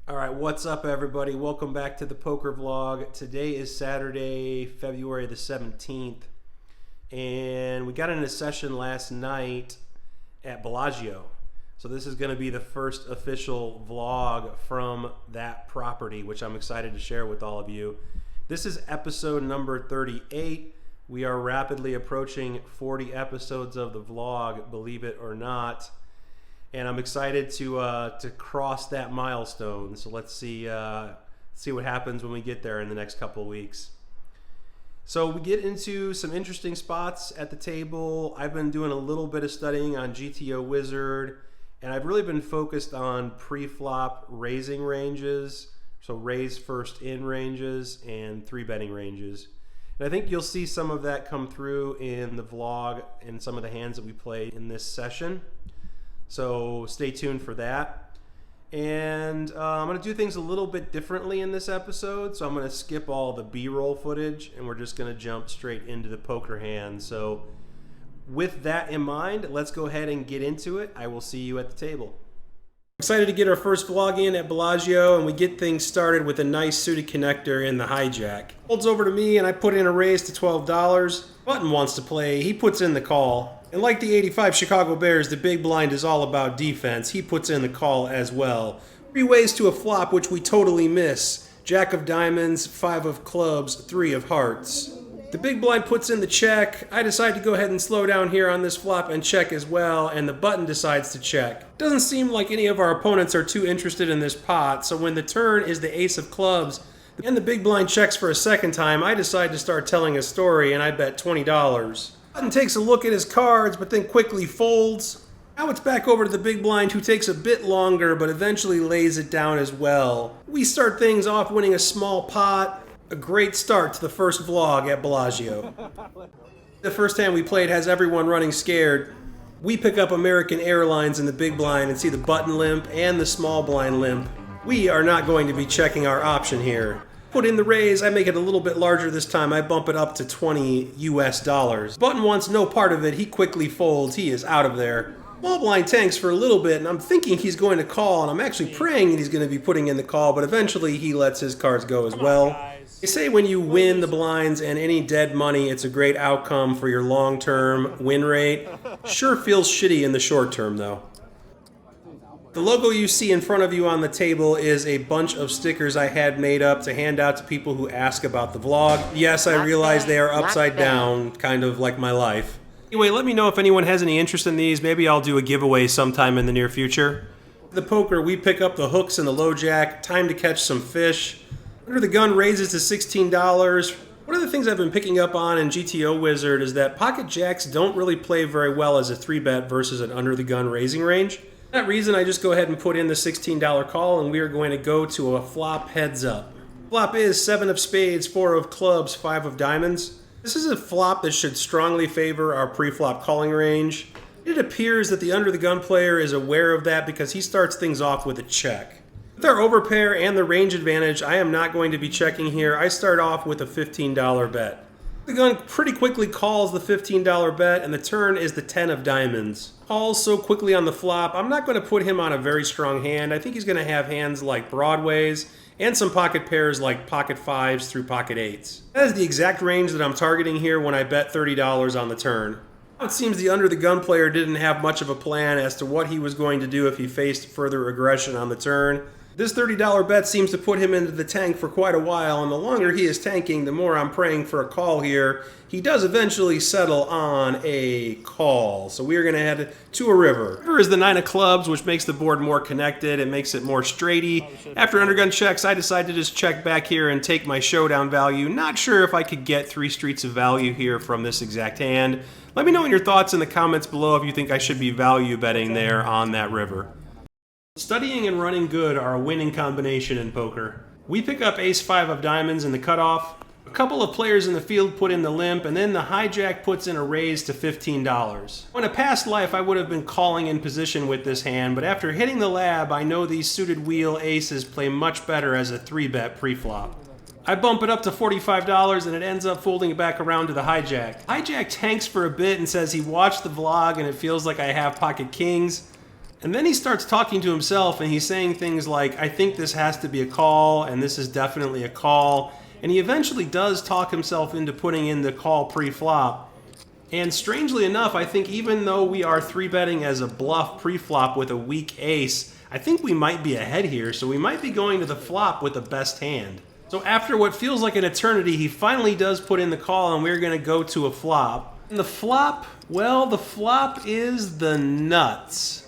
All right, what's up, everybody? Welcome back to the poker vlog. Today is Saturday, February the 17th, and we got in a session last night at Bellagio. So this is going to be the first official vlog from that property, which I'm excited to share with all of you. This is episode number 38. We are rapidly approaching 40 episodes of the vlog, believe it or not. And I'm excited to cross that milestone. So let's see what happens when we get there in the next couple of weeks. So we get into some interesting spots at the table. I've been doing a little bit of studying on GTO Wizard, and I've really been focused on pre-flop raising ranges. So raise first in ranges and 3-betting ranges. And I think you'll see some of that come through in the vlog and some of the hands that we played in this session. So stay tuned for that. And I'm going to do things a little bit differently in this episode. So I'm going to skip all the B-roll footage and we're just going to jump straight into the poker hand. So with that in mind, let's go ahead and get into it. I will see you at the table. Excited to get our first vlog in at Bellagio, and we get things started with a nice suited connector in the hijack. Holds over to me and I put in a raise to $12. Button wants to play, he puts in the call. And like the 85 Chicago Bears, the big blind is all about defense. He puts in the call as well. 3 ways to a flop, which we totally miss. Jack of diamonds, 5 of clubs, 3 of hearts. The big blind puts in the check. I decide to go ahead and slow down here on this flop and check as well, and the button decides to check. Doesn't seem like any of our opponents are too interested in this pot, so when the turn is the ace of clubs, and the big blind checks for a second time, I decide to start telling a story, and I bet $20. Button takes a look at his cards, but then quickly folds. Now it's back over to the big blind, who takes a bit longer, but eventually lays it down as well. We start things off winning a small pot. A great start to the first vlog at Bellagio. The first hand we played has everyone running scared. We pick up American Airlines in the big blind and see the button limp and the small blind limp. We are not going to be checking our option here. Put in the raise, I make it a little bit larger this time. I bump it up to $20 US. Button wants no part of it. He quickly folds. He is out of there. Small blind tanks for a little bit, and I'm thinking he's going to call, and I'm actually praying he's going to be putting in the call, but eventually he lets his cards go as well. They say when you win the blinds and any dead money, it's a great outcome for your long-term win rate. Sure feels shitty in the short term, though. The logo you see in front of you on the table is a bunch of stickers I had made up to hand out to people who ask about the vlog. Yes, I realize they are upside down, kind of like my life. Anyway, let me know if anyone has any interest in these. Maybe I'll do a giveaway sometime in the near future. The poker, we pick up the hooks and the low jack. Time to catch some fish. Under the gun raises to $16. One of the things I've been picking up on in GTO Wizard is that pocket jacks don't really play very well as a 3-bet versus an under the gun raising range. For that reason, I just go ahead and put in the $16 call, and we are going to go to a flop heads up. Flop is 7 of spades, 4 of clubs, 5 of diamonds. This is a flop that should strongly favor our pre-flop calling range. It appears that the under the gun player is aware of that because he starts things off with a check. With our overpair and the range advantage, I am not going to be checking here. I start off with a $15 bet. The gun pretty quickly calls the $15 bet, and the turn is the 10 of diamonds. Calls so quickly on the flop, I'm not going to put him on a very strong hand. I think he's going to have hands like broadways and some pocket pairs like pocket 5s through pocket 8s. That is the exact range that I'm targeting here when I bet $30 on the turn. It seems the under the gun player didn't have much of a plan as to what he was going to do if he faced further aggression on the turn. This $30 bet seems to put him into the tank for quite a while, and the longer he is tanking, the more I'm praying for a call here. He does eventually settle on a call, so we are going to head to a river. River is the 9 of clubs, which makes the board more connected. It makes it more straighty. After undergun checks, I decide to just check back here and take my showdown value. Not sure if I could get 3 streets of value here from this exact hand. Let me know your thoughts in the comments below if you think I should be value betting there on that river. Studying and running good are a winning combination in poker. We pick up ace-5 of diamonds in the cutoff. A couple of players in the field put in the limp, and then the hijack puts in a raise to $15. In a past life, I would have been calling in position with this hand, but after hitting the lab, I know these suited wheel aces play much better as a 3-bet pre-flop. I bump it up to $45 and it ends up folding it back around to the hijack. Hijack tanks for a bit and says he watched the vlog and it feels like I have pocket kings. And then he starts talking to himself and he's saying things like, I think this has to be a call and this is definitely a call. And he eventually does talk himself into putting in the call pre-flop. And strangely enough, I think even though we are 3-betting as a bluff pre-flop with a weak ace, I think we might be ahead here. So we might be going to the flop with the best hand. So after what feels like an eternity, he finally does put in the call and we're going to go to a flop. And the flop, well, the flop is the nuts.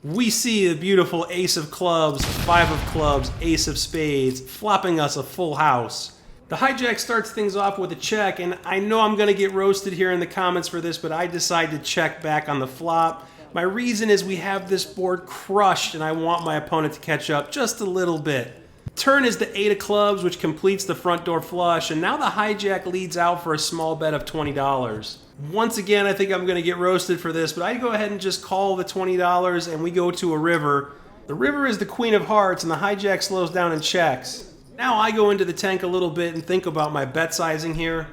We see the beautiful ace of clubs, 5 of clubs, ace of spades, flopping us a full house. The hijack starts things off with a check, and I know I'm going to get roasted here in the comments for this, but I decide to check back on the flop. My reason is we have this board crushed, and I want my opponent to catch up just a little bit. Turn is the 8 of clubs, which completes the front door flush, and now the hijack leads out for a small bet of $20. Once again, I think I'm going to get roasted for this, but I go ahead and just call the $20 and we go to a river. The river is the queen of hearts and the hijack slows down and checks. Now I go into the tank a little bit and think about my bet sizing here.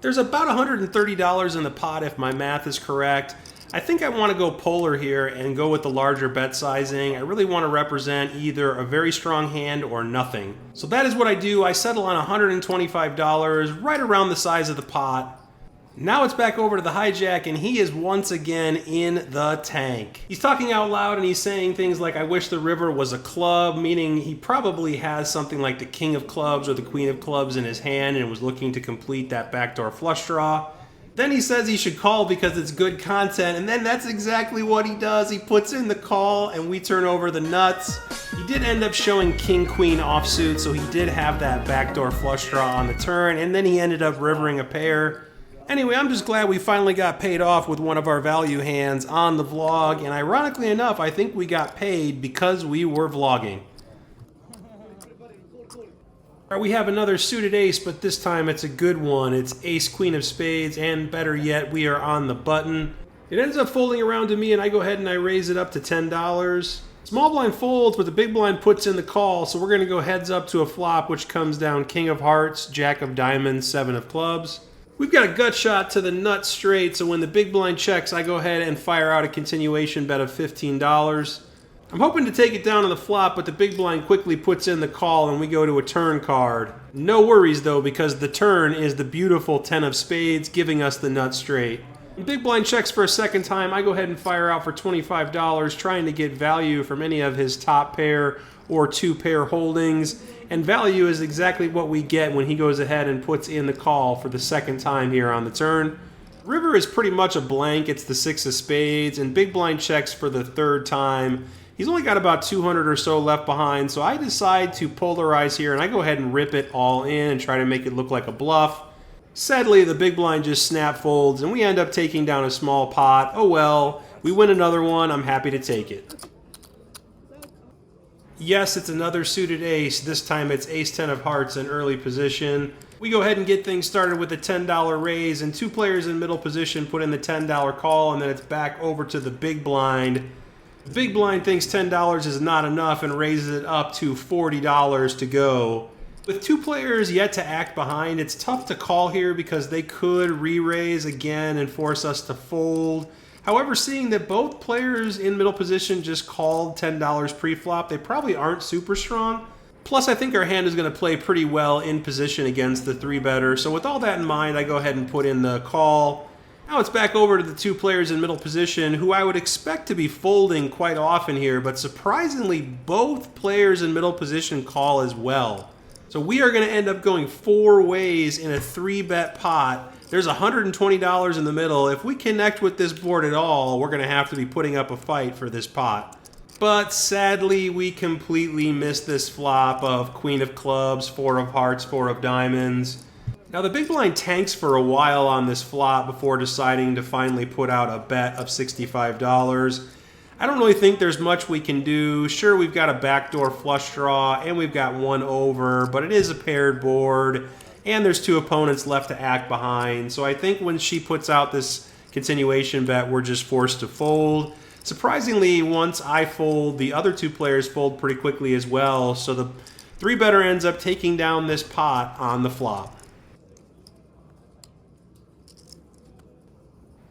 There's about $130 in the pot if my math is correct. I think I want to go polar here and go with the larger bet sizing. I really want to represent either a very strong hand or nothing. So that is what I do. I settle on $125, right around the size of the pot. Now it's back over to the hijack and he is once again in the tank. He's talking out loud and he's saying things like, I wish the river was a club, meaning he probably has something like the king of clubs or the queen of clubs in his hand and was looking to complete that backdoor flush draw. Then he says he should call because it's good content, and then that's exactly what he does. He puts in the call and we turn over the nuts. He did end up showing king-queen offsuit, so he did have that backdoor flush draw on the turn, and then he ended up rivering a pair. Anyway, I'm just glad we finally got paid off with one of our value hands on the vlog, and ironically enough, I think we got paid because we were vlogging. All right, we have another suited ace, but this time it's a good one. It's ace queen of spades, and better yet, we are on the button. It ends up folding around to me, and I go ahead and I raise it up to $10. Small blind folds, but the big blind puts in the call, so we're going to go heads up to a flop, which comes down king of hearts, jack of diamonds, 7 of clubs. We've got a gut shot to the nut straight, so when the big blind checks, I go ahead and fire out a continuation bet of $15. I'm hoping to take it down on the flop, but the big blind quickly puts in the call and we go to a turn card. No worries though, because the turn is the beautiful 10 of spades, giving us the nut straight. When big blind checks for a second time, I go ahead and fire out for $25, trying to get value from any of his top pair or 2 pair holdings. And value is exactly what we get when he goes ahead and puts in the call for the second time here on the turn. River is pretty much a blank. It's the 6 of spades, and big blind checks for the third time. He's only got about 200 or so left behind, so I decide to polarize here, and I go ahead and rip it all in and try to make it look like a bluff. Sadly, the big blind just snap folds, and we end up taking down a small pot. Oh well, we win another one. I'm happy to take it. Yes, it's another suited ace. This time it's ace 10 of hearts in early position. We go ahead and get things started with a $10 raise, and 2 players in middle position put in the $10 call, and then it's back over to the big blind. The big blind thinks $10 is not enough and raises it up to $40 to go. With 2 players yet to act behind, it's tough to call here because they could re-raise again and force us to fold. However, seeing that both players in middle position just called $10 pre-flop, they probably aren't super strong. Plus, I think our hand is going to play pretty well in position against the 3-better. So with all that in mind, I go ahead and put in the call. Now it's back over to the 2 players in middle position, who I would expect to be folding quite often here, but surprisingly, both players in middle position call as well. So we are going to end up going 4 ways in a 3-bet pot. There's $120 in the middle. If we connect with this board at all, we're going to have to be putting up a fight for this pot. But sadly, we completely missed this flop of queen of clubs, 4 of hearts, 4 of diamonds. Now the big blind tanks for a while on this flop before deciding to finally put out a bet of $65. I don't really think there's much we can do. Sure, we've got a backdoor flush draw and we've got 1 over, but it is a paired board and there's 2 opponents left to act behind. So I think when she puts out this continuation bet, we're just forced to fold. Surprisingly, once I fold, the other 2 players fold pretty quickly as well. So the 3-better ends up taking down this pot on the flop.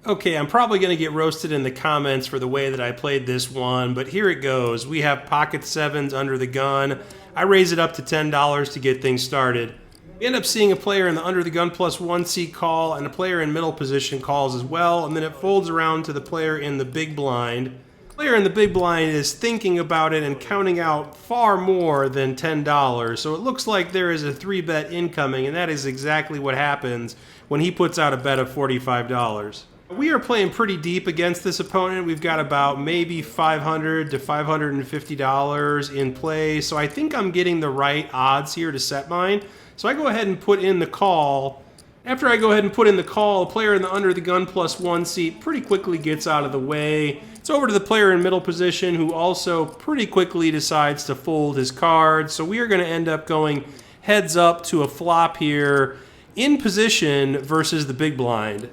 Okay, I'm probably going to get roasted in the comments for the way that I played this one, but here it goes. We have pocket sevens under the gun. I raise it up to $10 to get things started. We end up seeing a player in the under the gun plus 1 seat call and a player in middle position calls as well, and then it folds around to the player in the big blind. The player in the big blind is thinking about it and counting out far more than $10, so it looks like there is a 3-bet incoming, and that is exactly what happens when he puts out a bet of $45. We are playing pretty deep against this opponent. We've got about maybe $500 to $550 in play, so I think I'm getting the right odds here to set mine. So I go ahead and put in the call. After I go ahead and put in the call, a player in the under the gun plus 1 seat pretty quickly gets out of the way. It's over to the player in middle position who also pretty quickly decides to fold his cards. So we are going to end up going heads up to a flop here in position versus the big blind.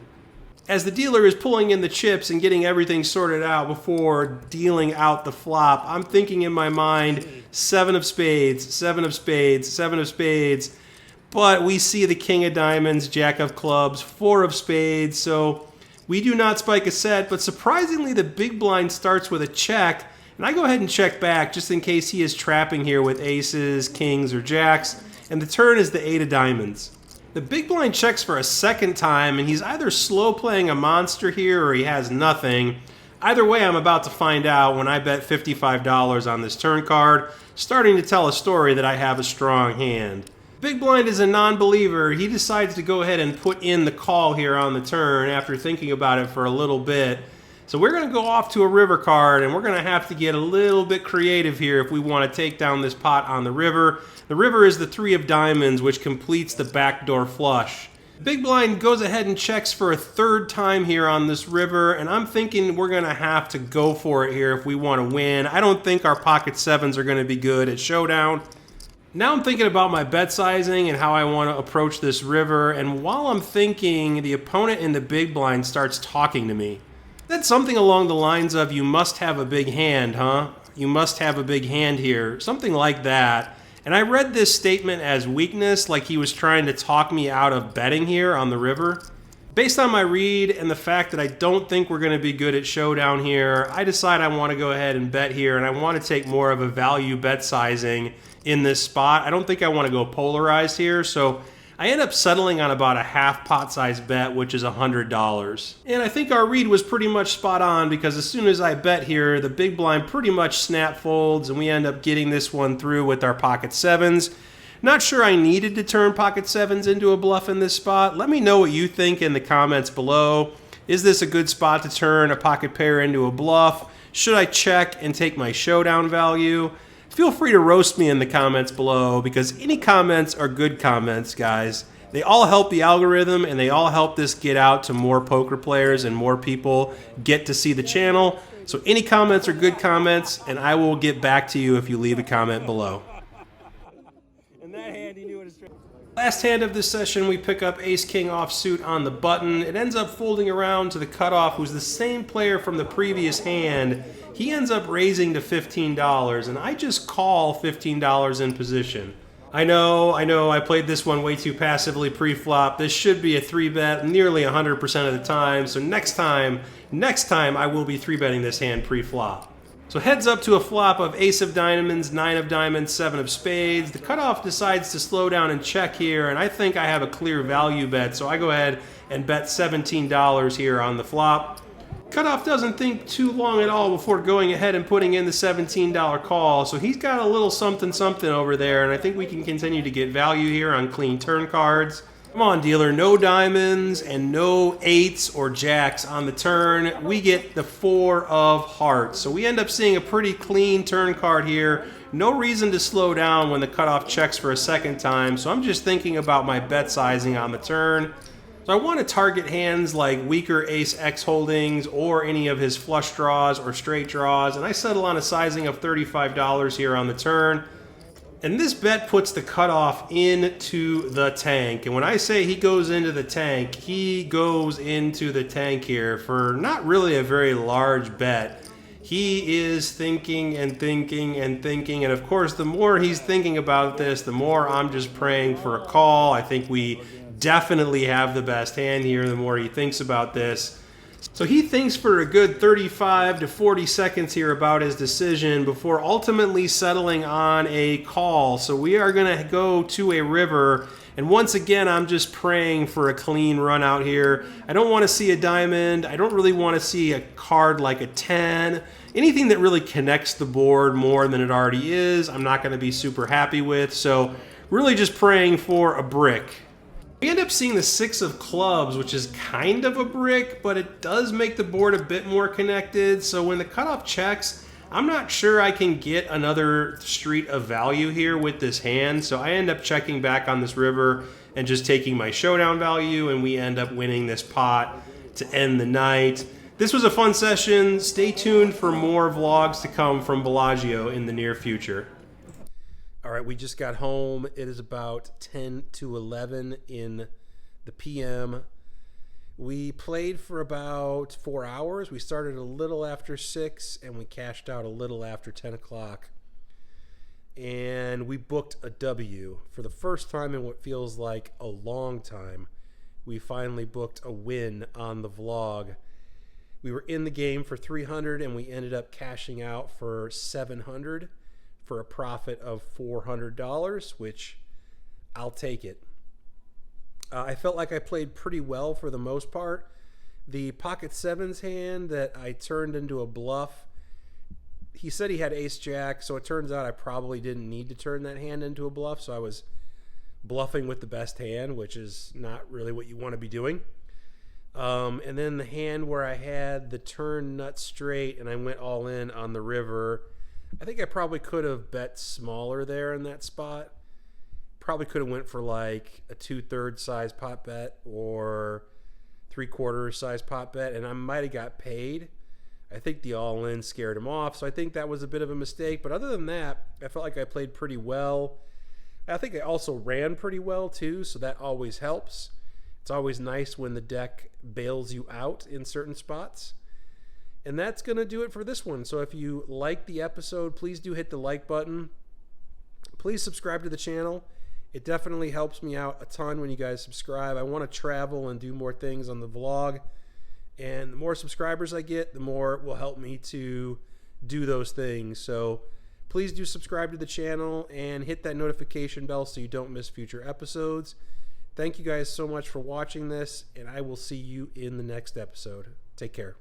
As the dealer is pulling in the chips and getting everything sorted out before dealing out the flop, I'm thinking in my mind, 7 of spades, 7 of spades, 7 of spades. But we see the king of diamonds, jack of clubs, 4 of spades. So we do not spike a set, but surprisingly the big blind starts with a check. And I go ahead and check back just in case he is trapping here with aces, kings, or jacks. And the turn is the 8 of diamonds. The big blind checks for a second time, and he's either slow playing a monster here or he has nothing. Either way, I'm about to find out when I bet $55 on this turn card, starting to tell a story that I have a strong hand. Big blind is a non-believer. He decides to go ahead and put in the call here on the turn after thinking about it for a little bit. So we're going to go off to a river card, and we're going to have to get a little bit creative here if we want to take down this pot on the river. The river is the 3 of diamonds, which completes the backdoor flush. Big blind goes ahead and checks for a third time here on this river, and I'm thinking we're going to have to go for it here if we want to win. I don't think our pocket sevens are going to be good at showdown. Now I'm thinking about my bet sizing and how I want to approach this river, and while I'm thinking, the opponent in the big blind starts talking to me. That's something along the lines of, you must have a big hand, huh? You must have a big hand here. Something like that. And I read this statement as weakness, like he was trying to talk me out of betting here on the river. Based on my read and the fact that I don't think we're going to be good at showdown here, I decide I want to go ahead and bet here, and I want to take more of a value bet sizing in this spot. I don't think I want to go polarized here, so I end up settling on about a half pot size bet, which is $100. And I think our read was pretty much spot on, because as soon as I bet here, the big blind pretty much snap folds, and we end up getting this one through with our pocket sevens. Not sure I needed to turn pocket sevens into a bluff in this spot. Let me know what you think in the comments below. Is this a good spot to turn a pocket pair into a bluff? Should I check and take my showdown value? Feel free to roast me in the comments below, because any comments are good comments, guys. They all help the algorithm, and they all help this get out to more poker players and more people get to see the channel. So any comments are good comments, and I will get back to you if you leave a comment below. Last hand of this session, we pick up ace-king offsuit on the button. It ends up folding around to the cutoff, who's the same player from the previous hand. He ends up raising to $15, and I just call $15 in position. I know, I played this one way too passively pre-flop. This should be a 3-bet nearly 100% of the time, so next time I will be 3-betting this hand pre-flop. So heads up to a flop of ace of diamonds, 9 of diamonds, 7 of spades. The cutoff decides to slow down and check here, and I think I have a clear value bet, so I go ahead and bet $17 here on the flop. Cutoff doesn't think too long at all before going ahead and putting in the $17 call, so he's got a little something over there, and I think we can continue to get value here on clean turn cards. Come on, dealer, no diamonds and no 8s or jacks on the turn. We get the 4 of hearts, so we end up seeing a pretty clean turn card here. No reason to slow down when the cutoff checks for a second time, so I'm just thinking about my bet sizing on the turn. So I want to target hands like weaker ace-x holdings or any of his flush draws or straight draws, and I settle on a sizing of $35 here on the turn. And this bet puts the cutoff into the tank. And when I say he goes into the tank, he goes into the tank here for not really a very large bet. He is thinking and thinking and thinking, and of course the more he's thinking about this, the more I'm just praying for a call. I think we definitely have the best hand here the more he thinks about this. So he thinks for a good 35 to 40 seconds here about his decision before ultimately settling on a call. So we are going to go to a river. And once again, I'm just praying for a clean run out here. I don't want to see a diamond. I don't really want to see a card like a 10. Anything that really connects the board more than it already is, I'm not going to be super happy with. So really just praying for a brick. We end up seeing the 6 of clubs, which is kind of a brick, but it does make the board a bit more connected. So when the cutoff checks, I'm not sure I can get another street of value here with this hand. So I end up checking back on this river and just taking my showdown value, and we end up winning this pot to end the night. This was a fun session. Stay tuned for more vlogs to come from Bellagio in the near future. All right, we just got home. It is about 10 to 11 in the PM. We played for about 4 hours. We started a little after 6, and we cashed out a little after 10 o'clock. And we booked a W. For the first time in what feels like a long time, we finally booked a win on the vlog. We were in the game for 300, and we ended up cashing out for 700. For a profit of $400, which I'll take it. I felt like I played pretty well for the most part. The pocket sevens hand that I turned into a bluff, he said he had ace jack, so it turns out I probably didn't need to turn that hand into a bluff, so I was bluffing with the best hand, which is not really what you want to be doing. And then the hand where I had the turn nut straight and I went all in on the river, I think I probably could have bet smaller there in that spot. Probably could have went for like a 2/3 size pot bet or 3/4 size pot bet, and I might have got paid. I think the all-in scared him off, so I think that was a bit of a mistake. But other than that, I felt like I played pretty well. I think I also ran pretty well too, so that always helps. It's always nice when the deck bails you out in certain spots. And that's going to do it for this one. So if you like the episode, please do hit the like button. Please subscribe to the channel. It definitely helps me out a ton when you guys subscribe. I want to travel and do more things on the vlog. And the more subscribers I get, the more it will help me to do those things. So please do subscribe to the channel and hit that notification bell so you don't miss future episodes. Thank you guys so much for watching this, and I will see you in the next episode. Take care.